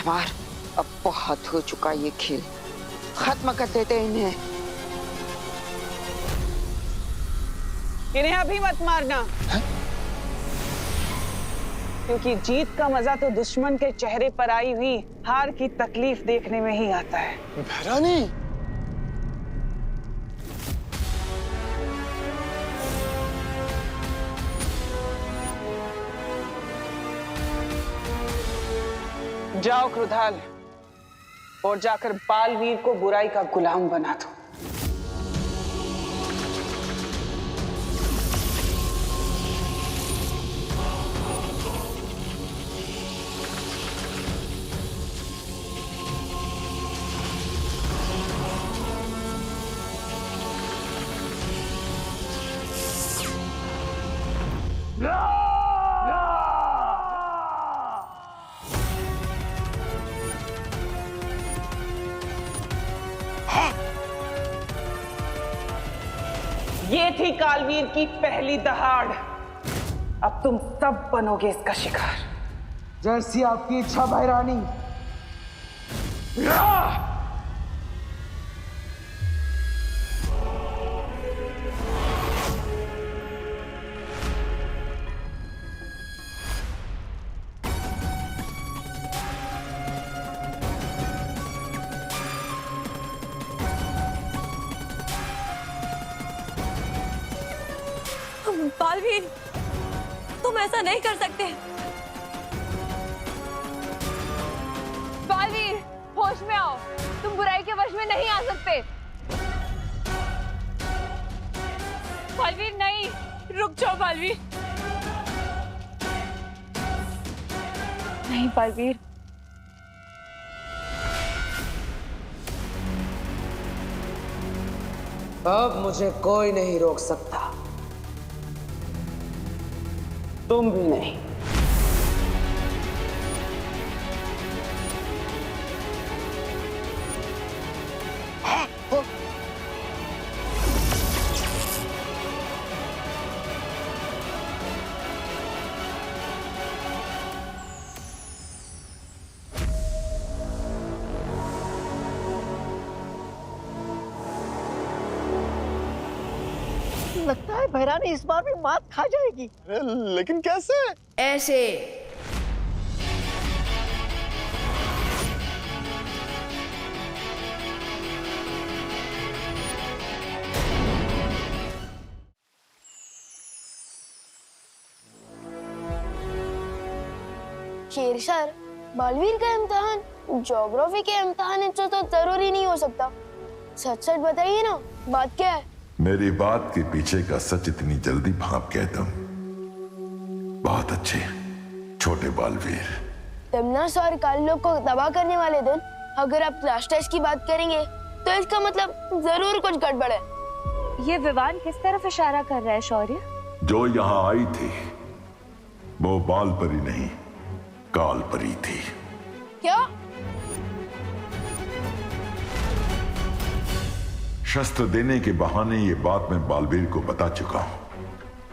हैमार, अब बहुत हो चुका ये खेल, खत्म कर देते इन्हें। इन्हें अभी मत मारना। है? क्योंकि जीत का मजा तो दुश्मन के चेहरे पर आई हुई हार की तकलीफ देखने में ही आता है। भैरानी, जाओ क्रुधाल, और जाकर बालवीर को बुराई का गुलाम बना दो। ये थी कालवीर की पहली दहाड़। अब तुम सब बनोगे इसका शिकार। जैसी आपकी इच्छा भैरानी। बालवीर, तुम ऐसा नहीं कर सकते। बालवीर, होश में आओ, तुम बुराई के वश में नहीं आ सकते। बालवीर नहीं, रुक जाओ बालवीर। नहीं बालवीर, अब मुझे कोई नहीं रोक सकता। तुम भी नहीं। लगता है भैरानी इस बार भी मात खा जाएगी। लेकिन कैसे? ऐसे। शेर सर, बालवीर का इम्तिहान ज्योग्राफी के इम्तिहान से तो जरूरी नहीं हो सकता। सच सच बताइए ना, बात क्या है? मेरी बात के पीछे का सच इतनी जल्दी भाप गए तुम? बहुत अच्छे छोटे बालवीर। तमन्ना सर काल लोग को तबाह करने वाले दिन अगर आप क्लास टेस्ट की बात करेंगे तो इसका मतलब जरूर कुछ गड़बड़ है। ये विवान किस तरफ इशारा कर रहा है शौर्य? जो यहाँ आई थी वो बाल परी नहीं, काल परी थी। क्या? शस्त्र देने के बहाने ये बात मैं बालवीर को बता चुका हूँ।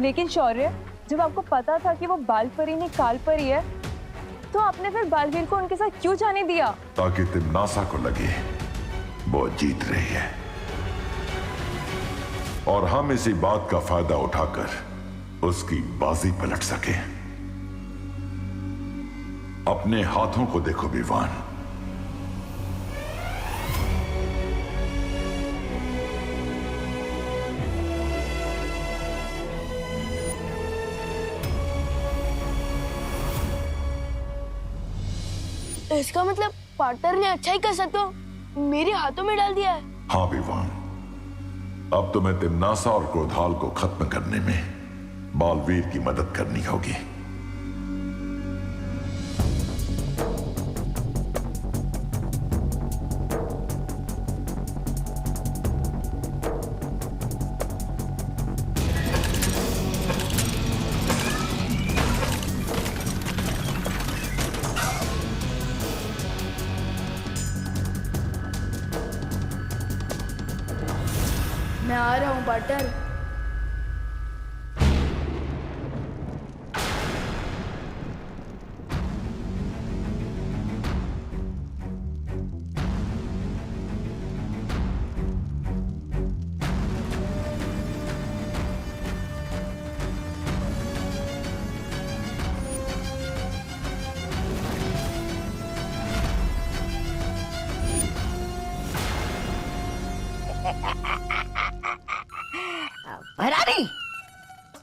लेकिन शौर्य, जब आपको पता था कि वो बाल परी नहीं काल परी है, तो आपने फिर बालवीर को उनके साथ क्यों जाने दिया? ताकि तिम्नासा को लगे वो जीत रही है और हम इसी बात का फायदा उठाकर उसकी बाजी पलट सके। अपने हाथों को देखो विवान। इसका मतलब पार्टनर ने अच्छा ही कर सकता मेरे हाथों में डाल दिया है। हाँ विवान, अब तुम्हें तिम्नासा और क्रोधाल को खत्म करने में बालवीर की मदद करनी होगी। मैं आ रहा हूँ पार्टनर।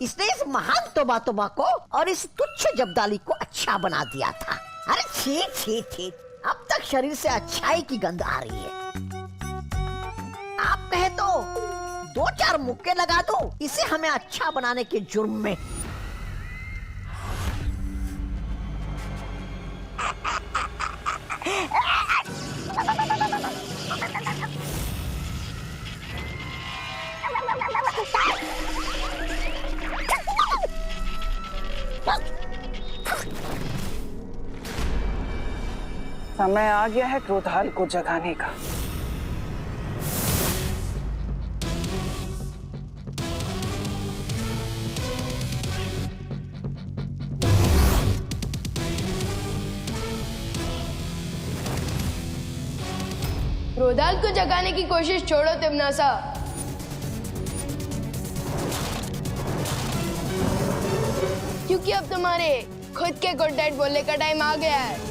इसने इस महान तोबा को और इस तुच्छ जब्दाली को अच्छा बना दिया था। अरे छी छी छी, अब तक शरीर से अच्छाई की गंध आ रही है। आप कहे तो 2-4 मुक्के लगा दो इसे हमें अच्छा बनाने के जुर्म में। समय आ गया है क्रोधाल को जगाने का। क्रोधाल को जगाने की कोशिश छोड़ो तिमनासा। क्योंकि अब तुम्हारे खुद के गुड नाइट बोलने का टाइम आ गया है।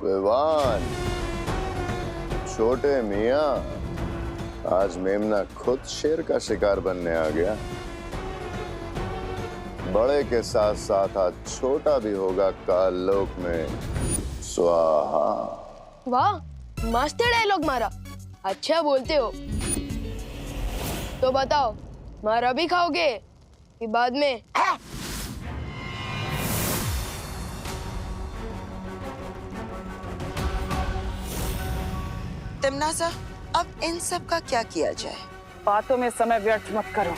विवान, छोटे मियाँ, आज मेमना खुद शेर का शिकार बनने आ गया। बड़े के साथ साथ आज छोटा भी होगा काल लोक में। स्वाहा। वाह, मस्त डायलॉग मारा। अच्छा बोलते हो। तो बताओ, मारा भी खाओगे कि बाद में? तिमनासा, अब इन सब का क्या किया जाए? बातों में समय व्यर्थ मत करो,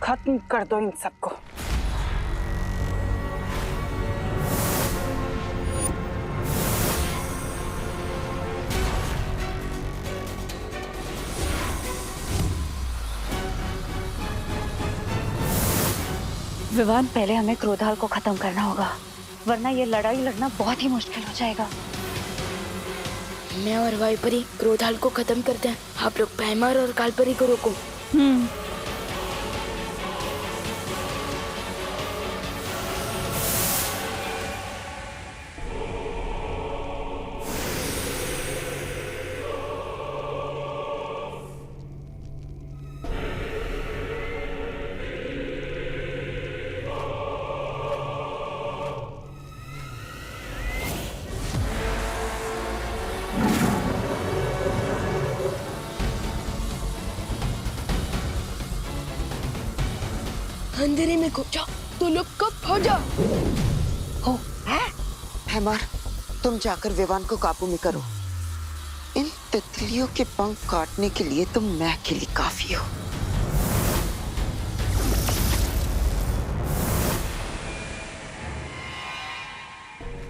खत्म कर दो इन सबको। विवान, पहले हमें क्रोधाल को खत्म करना होगा, वरना ये लड़ाई लड़ना बहुत ही मुश्किल हो जाएगा। मैं और वाइपरी क्रोधाल को खत्म करते हैं। आप लोग पैमार और कालपरी को रोको। अंधेरे में घुस जाओ तो लोग कब हो जाओ। हो, हैमर, तुम जाकर विवान को काबू में करो। इन तितलियों के पंख काटने के लिए तुम मैं अकेली काफी हो।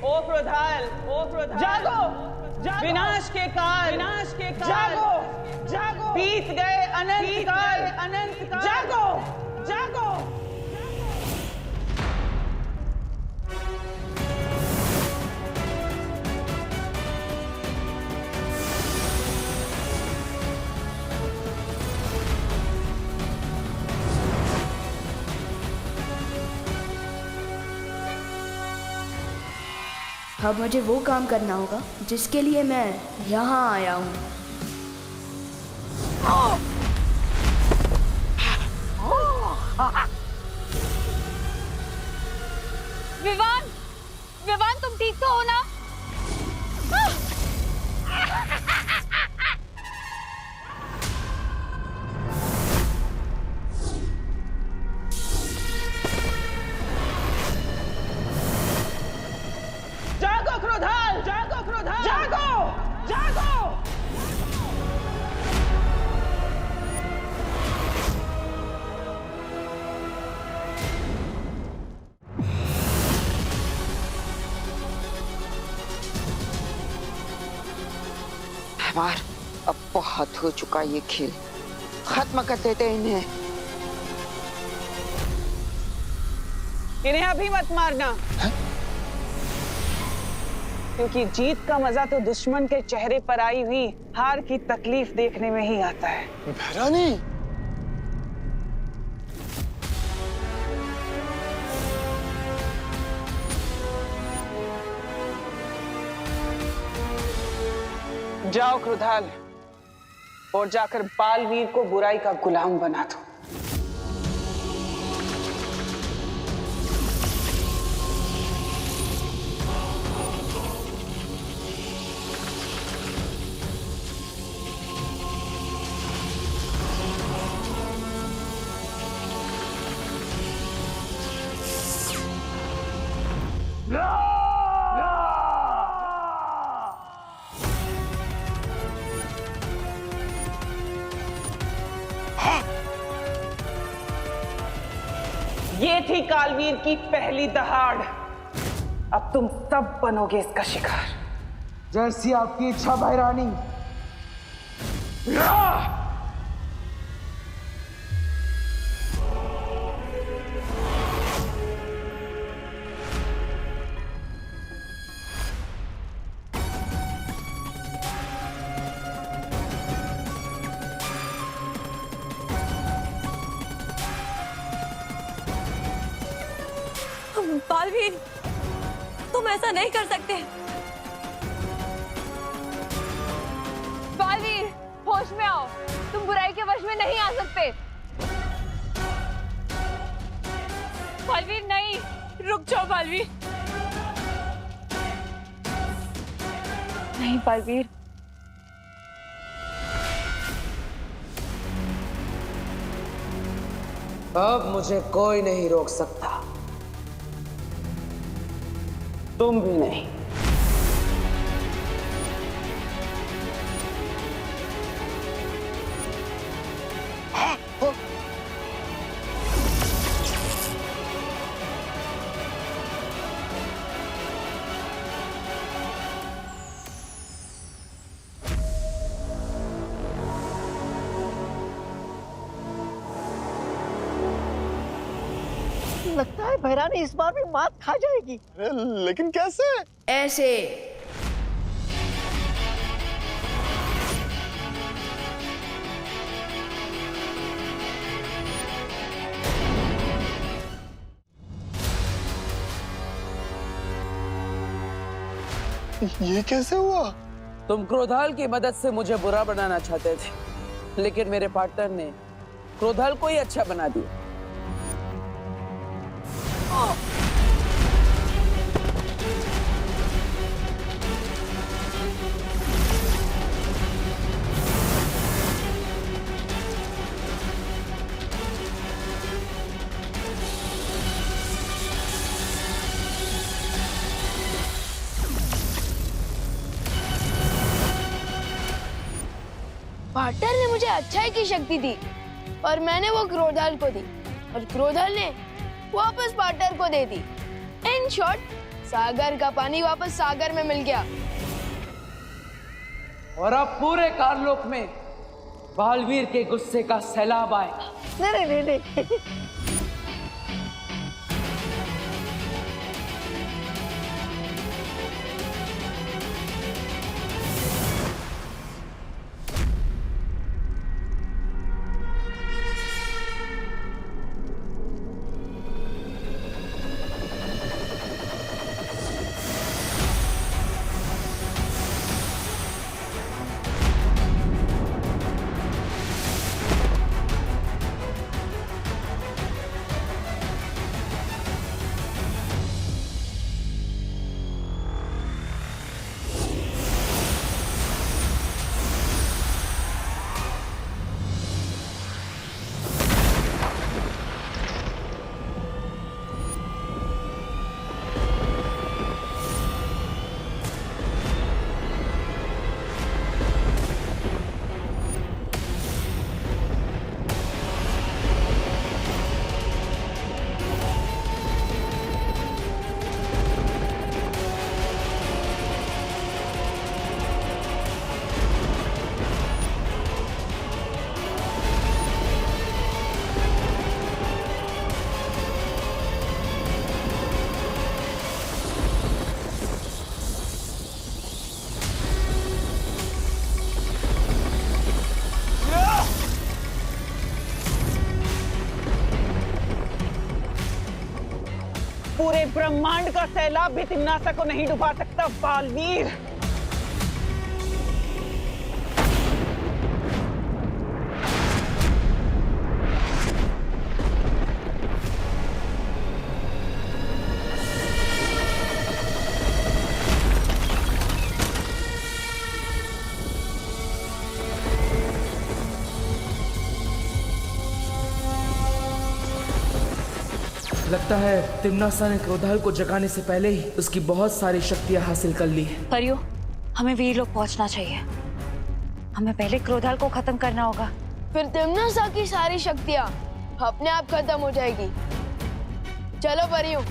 ओ क्रोधाल, जागो, विनाश के काल, जागो, बीत गए अनंत काल, जागो, जागो। अब मुझे वो काम करना होगा जिसके लिए मैं यहाँ आया हूँ। विवान, विवान, तुम ठीक तो हो ना? जागो क्रोधाल, जागो क्रोधाल, जागो, जागो। हैमर, अब बहुत हो चुका ये खेल, खत्म कर देते इन्हें। इन्हें अभी मत मारना। क्योंकि जीत का मजा तो दुश्मन के चेहरे पर आई हुई हार की तकलीफ देखने में ही आता है। भैरानी, जाओ क्रोधाल, और जाकर बालवीर को बुराई का गुलाम बना दो। ये थी कालवीर की पहली दहाड़। अब तुम सब बनोगे इसका शिकार। जैसी आपकी इच्छा भाई रानी। बालवीर, तुम ऐसा नहीं कर सकते। बालवीर, होश में आओ, तुम बुराई के वश में नहीं आ सकते। बालवीर नहीं, रुक जाओ बालवीर। नहीं बालवीर, अब मुझे कोई नहीं रोक सकता। तुम भी नहीं। लगता है भैरानी इस बार भी मात खा जाएगी। लेकिन कैसे? ऐसे। ये कैसे हुआ? तुम क्रोधाल की मदद से मुझे बुरा बनाना चाहते थे, लेकिन मेरे पार्टनर ने क्रोधाल को ही अच्छा बना दिया। पार्टनर ने मुझे अच्छाई की शक्ति दी और मैंने वो क्रोधाल को दी, और क्रोधाल ने वापस पार्टनर को दे दी। इन शॉर्ट, सागर का पानी वापस सागर में मिल गया। और अब पूरे कारलोक में बालवीर के गुस्से का सैलाब आएगा। नहीं नहीं नहीं, ब्रह्मांड का सैलाब भी तिम्नासा को नहीं डुबा सकता बालवीर। लगता है तिम्नासा ने क्रोधाल को जगाने से पहले ही उसकी बहुत सारी शक्तियां हासिल कर ली है। परियो, हमें वीर लोग पहुंचना चाहिए। हमें पहले क्रोधाल को खत्म करना होगा। फिर तिम्नासा की सारी शक्तियाँ अपने आप खत्म हो जाएगी। चलो परियों।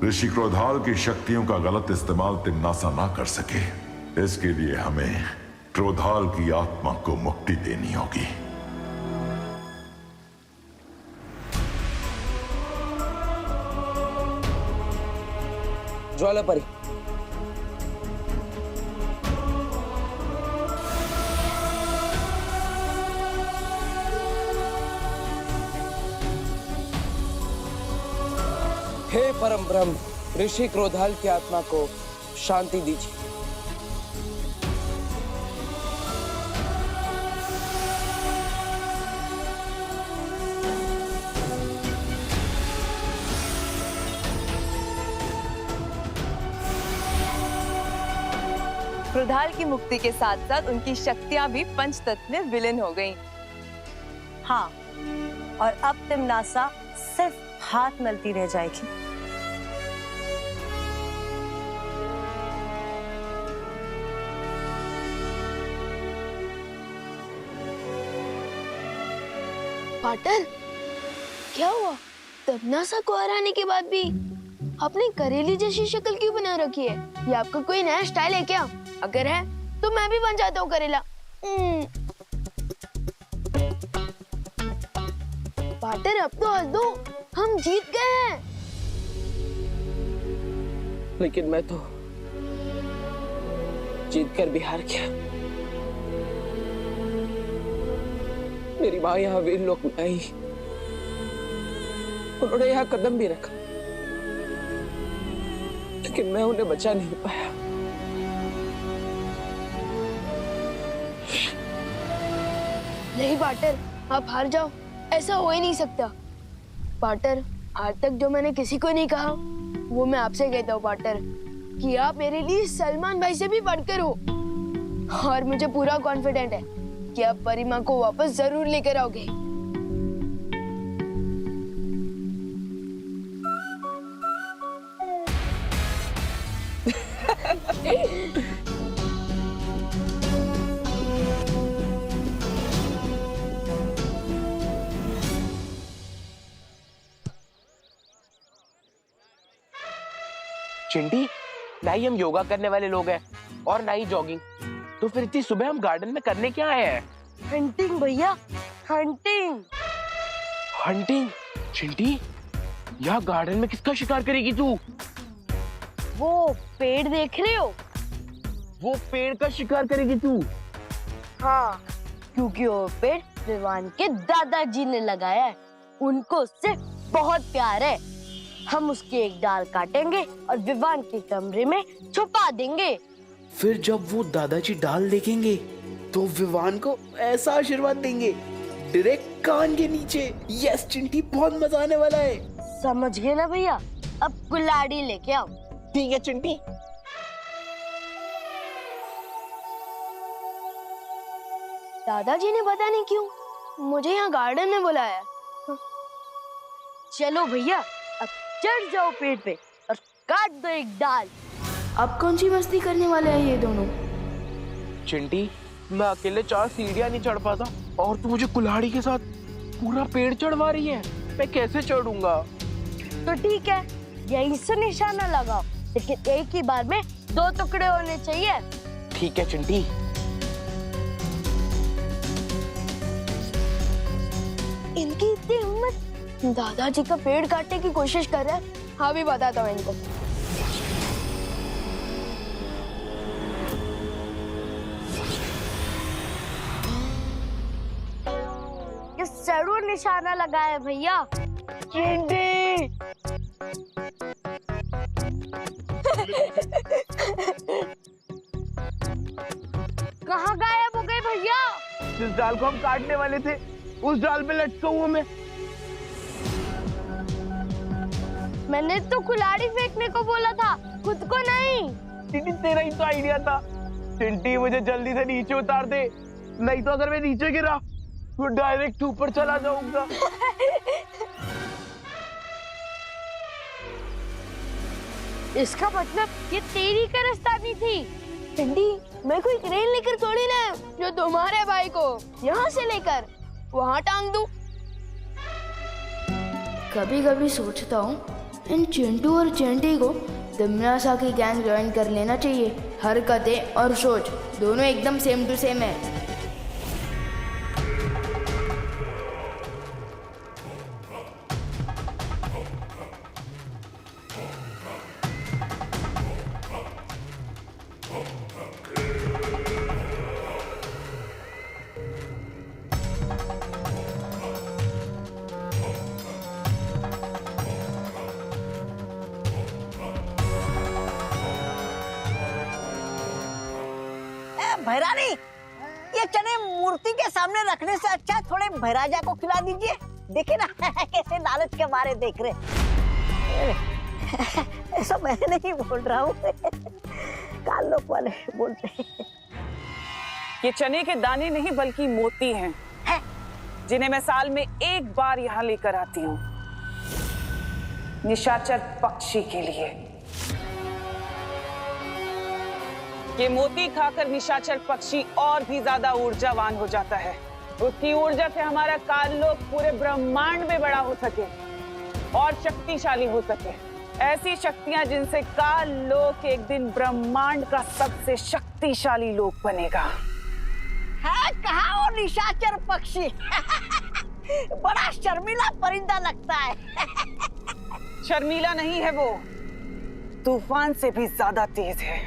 ऋषि क्रोधाल की शक्तियों का गलत इस्तेमाल तिम्नासा ना कर सके, इसके लिए हमें क्रोधाल की आत्मा को मुक्ति देनी होगी। ज्वालापरी, हे परम ब्रह्म, ऋषि क्रोधाल की आत्मा को शांति दीजिए। क्रोधाल की मुक्ति के साथ साथ उनकी शक्तियां भी पंचतत्व में विलीन हो गईं। हाँ, और अब तिम्नासा सिर्फ हाथ मलती रह जाएगी। पाटर, क्या हुआ? तिम्नासा को हराने के बाद भी आपने करेली जैसी शक्ल क्यों बना रखी है? ये आपका कोई नया स्टाइल है क्या? अगर है तो मैं भी बन जाता हूँ करेला। पाटर, अब तो हंस दो, हम जीत गए हैं। लेकिन मैं तो जीत कर भी हार गया। मेरी माँ यहाँ वीर लोक में आई, उन्होंने यहाँ कदम भी रखा, लेकिन मैं उन्हें बचा नहीं पाया। नहीं पाटर, आप हार जाओ, ऐसा हो ही नहीं सकता। पाटर, आज तक जो मैंने किसी को नहीं कहा वो मैं आपसे कहता हूँ पाटर, कि आप मेरे लिए सलमान भाई से भी बढ़कर हो। और मुझे पूरा कॉन्फिडेंट है कि आप परिमा को वापस जरूर लेकर आओगे। चिंटी, ना ही हम योगा करने वाले लोग हैं और ना ही जॉगिंग, तो फिर इतनी सुबह हम गार्डन में करने क्या आए हैं? हंटिंग भैया, हंटिंग। हंटिंग? चिंटी, यहाँ गार्डन में किसका शिकार करेगी तू? वो पेड़ देख रहे हो? वो पेड़ का शिकार करेगी तू? हाँ, क्योंकि वो पेड़ विवान के दादाजी ने लगाया है। उनको उससे बहुत प्यार है। हम उसकी एक डाल काटेंगे और विवान के कमरे में छुपा देंगे। फिर जब वो दादाजी डाल देखेंगे तो विवान को ऐसा आशीर्वाद देंगे, डायरेक्ट कान के नीचे। यस चिंटी, बहुत मजा आने वाला है। समझ गए ना भैया? अब कुल्हाड़ी लेके आओ। ठीक है चिंटी। दादाजी ने पता नहीं क्यों मुझे यहाँ गार्डन में बुलाया। चलो भैया, अब चढ़ जाओ पेड़ पे और काट दो एक डाल। अब कौन सी मस्ती करने वाले हैं ये दोनों? चिंटी, मैं अकेले 4 सीढ़ियाँ नहीं चढ़ पाता और तू मुझे कुल्हाड़ी के साथ पूरा पेड़ चढ़वा रही है। मैं कैसे चढ़ूंगा? तो ठीक है, यहीं से निशाना लगाओ, लेकिन एक ही बार में 2 टुकड़े होने चाहिए। ठीक है चिंटी। दादाजी का पेड़ काटने की कोशिश कर रहा है। हाँ भी बताता हूँ इनको। ये जरूर निशाना लगा है भैया। चिंटी कहाँ गायब हो गए भैया? जिस डाल को हम काटने वाले थे उस डाल पे लटका हुआ मैं। मैंने तो कुल्हाड़ी फेंकने को बोला था, खुद को नहीं। चिंटी तेरा ही तो आइडिया था। चिंटी मुझे जल्दी से नीचे उतार दे, नहीं तो अगर मैं नीचे गिरा तो डायरेक्ट ऊपर चला जाऊंगा। इसका मतलब ये तेरी कारस्तानी थी। चिंटी, मैं कोई क्रेन लेकर थोड़ी ना जो तुम्हारे भाई को यहाँ से लेकर वहाँ टांग दूं। कभी कभी सोचता हूँ इन चिंटू और चिंटी को तिमनासा की गैंग ज्वाइन कर लेना चाहिए। हरकतें और सोच दोनों एकदम सेम टू सेम है। भैरानी, ये चने मूर्ति के सामने रखने से अच्छा थोड़े भैराजा को खिला दीजिए। देखिए ना कैसे लालच के मारे देख रहे। ऐसा मैं नहीं बोल रहा हूँ, काल लोग वाले बोलते हैं। ये चने के दाने नहीं बल्कि मोती हैं, जिन्हें मैं साल में एक बार यहाँ लेकर आती हूँ, निशाचर पक्षी के लिए। ये मोती खाकर निशाचर पक्षी और भी ज्यादा ऊर्जावान हो जाता है। उसकी ऊर्जा से हमारा काललोक पूरे ब्रह्मांड में बड़ा हो सके और शक्तिशाली हो सके। ऐसी शक्तियां जिनसे काललोक एक दिन ब्रह्मांड का सबसे शक्तिशाली लोक बनेगा। है कहाँ वो निशाचर पक्षी? बड़ा शर्मीला परिंदा लगता है। शर्मीला नहीं है वो, तूफान से भी ज्यादा तेज है।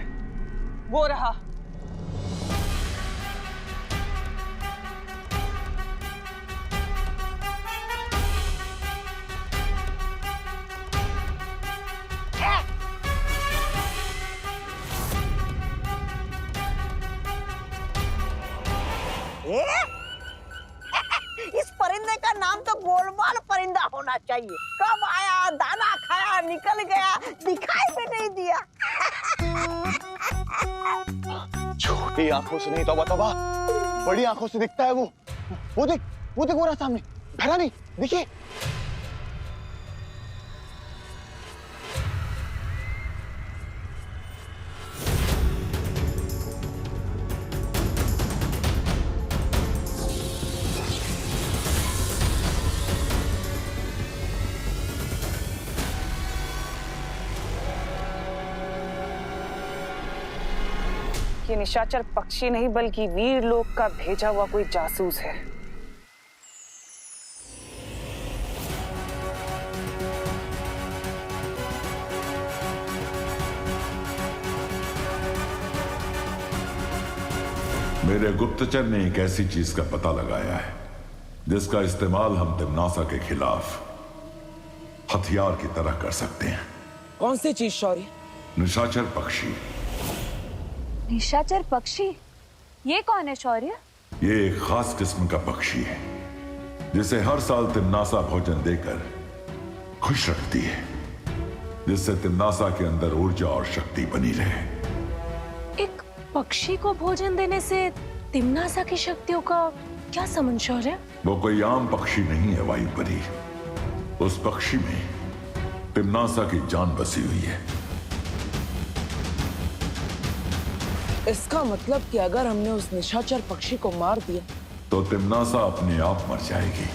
वो रहा। इस परिंदे का नाम तो गोलमाल परिंदा होना चाहिए। कब आया, दाना खाया, निकल गया, दिखाई भी नहीं दिया। छोटी आंखों से नहीं, तौबा तौबा, बड़ी आंखों से दिखता है वो। वो देख वो रहा सामने। भैरानी देखिए। ये निशाचर पक्षी नहीं बल्कि वीर लोक का भेजा हुआ कोई जासूस है। मेरे गुप्तचर ने एक ऐसी चीज का पता लगाया है जिसका इस्तेमाल हम तिमनासा के खिलाफ हथियार की तरह कर सकते हैं। कौन सी चीज शौर्य? निशाचर पक्षी। निशाचर पक्षी? ये कौन है शौर्य? ये एक खास किस्म का पक्षी है जिसे हर साल तिमनासा भोजन देकर खुश रखती है, जिससे तिमनासा के अंदर ऊर्जा और शक्ति बनी रहे। एक पक्षी को भोजन देने से तिमनासा की शक्तियों का क्या संबंध शौर्य? वो कोई आम पक्षी नहीं है वायुपरी। उस पक्षी में तिमनासा की जान बसी हुई है। इसका मतलब कि अगर हमने उस निशाचर पक्षी को मार दिया तो तिमनासा अपने आप मर जाएगी।